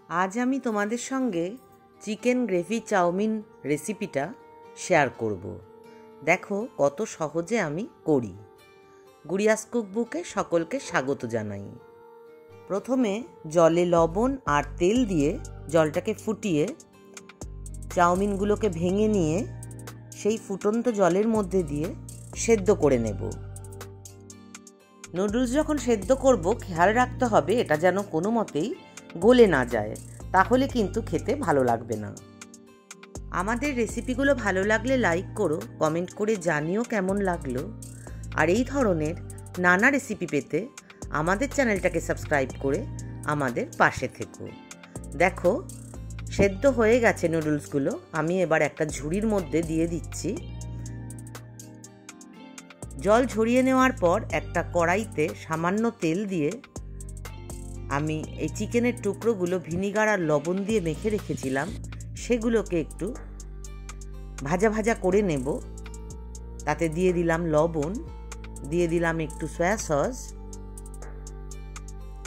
আজ আমি তোমাদের সঙ্গে চিকেন গ্রেভি চাউমিন রেসিপিটা শেয়ার করব। দেখো কত সহজে আমি করি। গুড়িয়াস কুকবুকে সকলকে স্বাগত জানাই। প্রথমে জলে লবণ আর তেল দিয়ে জলটাকে ফুটিয়ে চাউমিনগুলোকে ভেঙে নিয়ে সেই ফুটন্ত জলের মধ্যে দিয়ে সেদ্ধ করে নেব। নুডলস যখন সেদ্ধ করব খেয়াল রাখতে হবে এটা যেন কোনো মতেই গলে না যায়, তাহলে কিন্তু খেতে ভালো লাগবে না। আমাদের রেসিপিগুলো ভালো লাগলে লাইক করো, কমেন্ট করে জানিও কেমন লাগলো। আর এই ধরনের নানা রেসিপি পেতে আমাদের চ্যানেলটাকে সাবস্ক্রাইব করে আমাদের পাশে থেকো। দেখো সেদ্ধ হয়ে গেছে নুডলসগুলো। আমি এবার একটা ঝুড়ির মধ্যে দিয়ে দিচ্ছি। জল ঝরিয়ে নেওয়ার পর একটা কড়াইতে সামান্য তেল দিয়ে আমি এই চিকেনের টুকরোগুলো ভিনিগার আর লবণ দিয়ে মেখে রেখেছিলাম সেগুলোকে একটু ভাজা ভাজা করে নেব। তাতে দিয়ে দিলাম লবণ, দিয়ে দিলাম একটু সয়া সস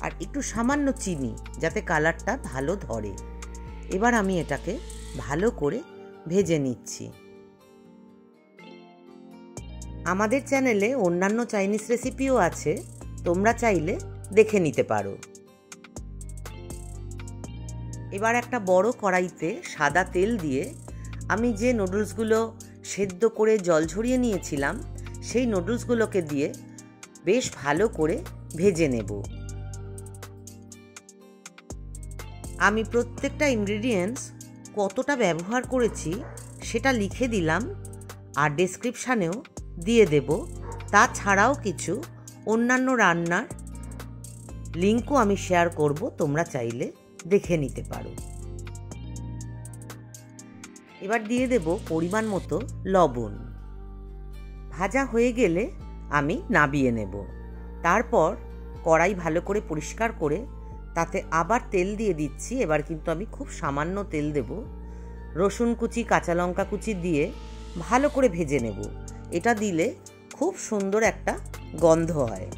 আর একটু সামান্য চিনি যাতে কালারটা ভালো ধরে। এবার আমি এটাকে ভালো করে ভেজে নিচ্ছি। আমাদের চ্যানেলে অন্যান্য চাইনিজ রেসিপিও আছে, তোমরা চাইলে দেখে নিতে পারো। এবার একটা বড় কড়াইতে সাদা তেল দিয়ে আমি যে নুডলসগুলো সেদ্ধ করে জল ঝরিয়ে নিয়েছিলাম সেই নুডলসগুলোকে দিয়ে বেশ ভালো করে ভেজে নেব। আমি প্রত্যেকটা ইনগ্রেডিয়েন্টস কতটা ব্যবহার করেছি সেটা লিখে দিলাম আর ডেসক্রিপশানেও দিয়ে দেব। তাছাড়াও কিছু অন্যান্য রান্নার লিঙ্কও আমি শেয়ার করব, তোমরা চাইলে দেখে নিতে পারো। এবার দিয়ে দেব পরিমাণ মতো লবণ। ভাজা হয়ে গেলে আমি নামিয়ে নেব। তারপর কড়াই ভালো করে পরিষ্কার করে তাতে আবার তেল দিয়ে দিচ্ছি। এবার কিন্তু আমি খুব সামান্য তেল দেব। রসুন কুচি, কাঁচা লঙ্কা কুচি দিয়ে ভালো করে ভেজে নেব। এটা দিলে খুব সুন্দর একটা গন্ধ হয়।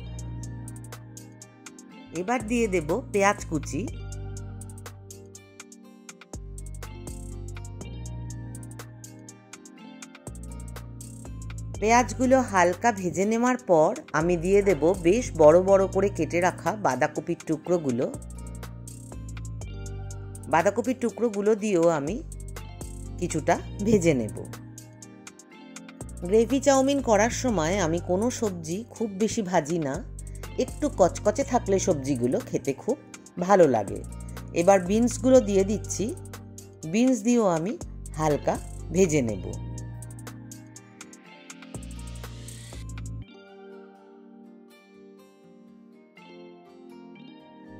এবার দিয়ে দেব পেঁয়াজ কুচি। পেঁয়াজগুলো হালকা ভেজে নেওয়ার পর আমি দিয়ে দেব বেশ বড় বড় করে কেটে রাখা বাঁধাকপির টুকরোগুলো। বাঁধাকপির টুকরোগুলো দিয়েও আমি কিছুটা ভেজে নেব। গ্রেভি চাউমিন করার সময় আমি কোনো সবজি খুব বেশি ভাজি না, একটু কচকচে থাকলে সবজিগুলো খেতে খুব ভালো লাগে। এবার বিনসগুলো দিয়ে দিচ্ছি। বিনস দিয়েও আমি হালকা ভেজে নেব।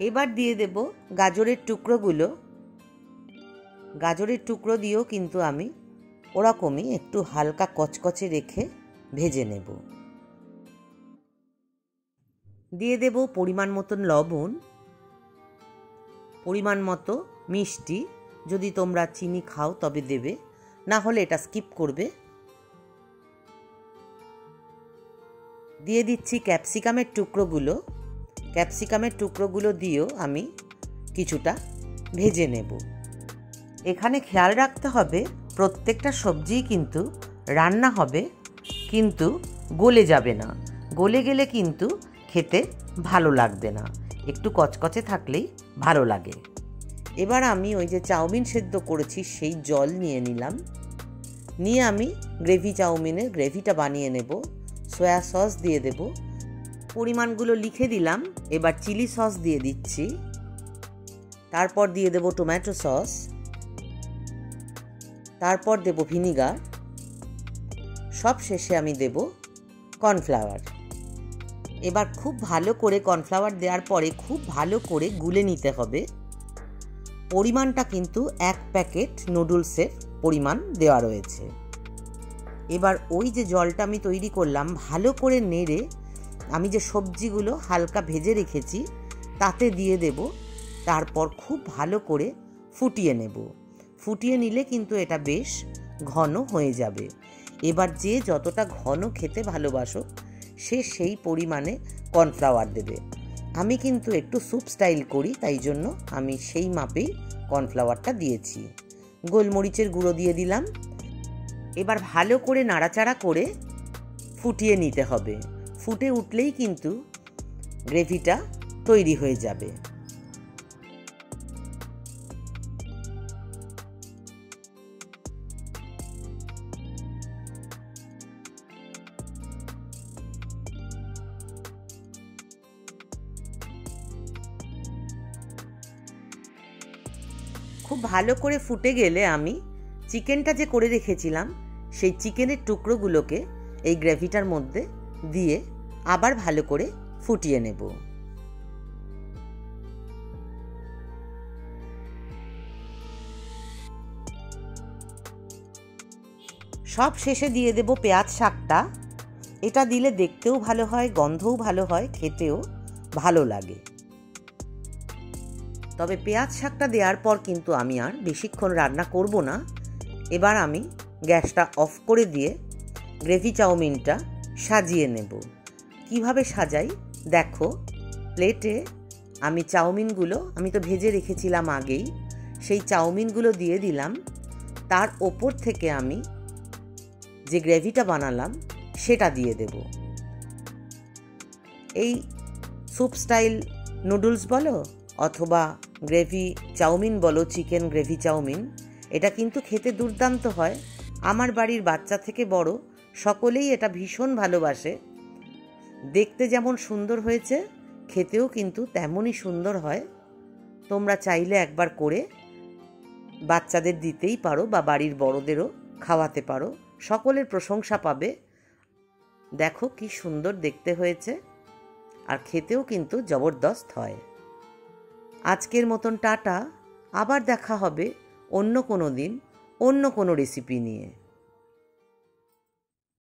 এবার দিয়ে দেব গাজরের টুকরোগুলো। গাজরের টুকরো দিয়েও কিন্তু আমি ওরকমই একটু হালকা কচকচে রেখে ভেজে নেব। দিয়ে দেব পরিমাণ মতন লবণ, পরিমাণ মতো মিষ্টি। যদি তোমরা চিনি খাও তবে দেবে, না হলে এটা স্কিপ করবে। দিয়ে দিচ্ছি ক্যাপসিকামের টুকরোগুলো। ক্যাপসিকামের টুকরোগুলো দিয়েও আমি কিছুটা ভেজে নেব। এখানে খেয়াল রাখতে হবে প্রত্যেকটা সবজিই কিন্তু রান্না হবে, কিন্তু গলে যাবে না। গলে গেলে কিন্তু খেতে ভালো লাগবে না, একটু কচকচে থাকলেই ভালো লাগে। এবার আমি ওই যে চাউমিন সেদ্ধ করেছি সেই জল নিয়ে নিলাম। নিয়ে আমি গ্রেভি চাউমিনের গ্রেভিটা বানিয়ে নেব। সয়া সস দিয়ে দেব, পরিমাণগুলো লিখে দিলাম। এবার চিলি সস দিয়ে দিচ্ছি। তারপর দিয়ে দেব টমেটো সস, তারপর দেব ভিনিগার, সব শেষে আমি দেব কর্নফ্লাওয়ার। এবার খুব ভালো করে কর্নফ্লাওয়ার দেওয়ার পরে খুব ভালো করে গুলে নিতে হবে। পরিমাণটা কিন্তু 1 প্যাকেট নুডলসের পরিমাণ দেওয়া রয়েছে। এবার ওই যে জলটা আমি তৈরি করলাম ভালো করে নেড়ে আমি যে সবজিগুলো হালকা ভেজে রেখেছি তাতে দিয়ে দেব। তারপর খুব ভালো করে ফুটিয়ে নেব। ফুটিয়ে নিলে কিন্তু এটা বেশ ঘন হয়ে যাবে। এবার যে যতটা ঘন খেতে ভালোবাসো সে সেই পরিমাণে কর্নফ্লাওয়ার দেবে। আমি কিন্তু একটু স্যুপ স্টাইল করি, তাই জন্য আমি সেই মাপেই কর্নফ্লাওয়ারটা দিয়েছি। গোলমরিচের গুঁড়ো দিয়ে দিলাম। এবার ভালো করে নাড়াচাড়া করে ফুটিয়ে নিতে হবে। ফুটে উঠলেই কিন্তু গ্রেভিটা তৈরি হয়ে যাবে। খুব ভালো করে ফুটে গেলে আমি চিকেনটা যে করে রেখেছিলাম সেই চিকেনের টুকরোগুলোকে এই গ্রেভিটার মধ্যে দিয়ে আবার ভালো করে ফুটিয়ে নেব। সব শেষে দিয়ে দেব পেঁয়াজ শাকটা। এটা দিলে দেখতেও ভালো হয়, গন্ধও ভালো হয়, খেতেও ভালো লাগে। তবে পেঁয়াজ শাকটা দেওয়ার পর কিন্তু আমি আর বেশিক্ষণ রান্না করব না। এবার আমি গ্যাসটা অফ করে দিয়ে গ্রেভি চাউমিনটা সাজিয়ে নেব। কিভাবে সাজাই দেখো, প্লেটে আমি চাউমিনগুলো আমি তো ভেজে রেখেছিলাম আগেই, সেই চাউমিনগুলো দিয়ে দিলাম। তার ওপর থেকে আমি যে গ্রেভিটা বানালাম সেটা দিয়ে দেব। এই স্যুপ স্টাইল নুডলস বলো অথবা গ্রেভি চাউমিন বলো, চিকেন গ্রেভি চাউমিন, এটা কিন্তু খেতে দুর্দান্ত হয়। আমার বাড়ির বাচ্চা থেকে বড় সকলেই এটা ভীষণ ভালোবাসে। দেখতে যেমন সুন্দর হয়েছে, খেতেও কিন্তু তেমনই সুন্দর হয়। তোমরা চাইলে একবার করে বাচ্চাদের দিতেই পারো বা বাড়ির বড়দেরও খাওয়াতে পারো, সকলের প্রশংসা পাবে। দেখো কি সুন্দর দেখতে হয়েছে, আর খেতেও কিন্তু জবরদস্ত হয়। আজকের মতন টাটা, আবার দেখা হবে অন্য কোনো দিন অন্য কোনো রেসিপি নিয়ে।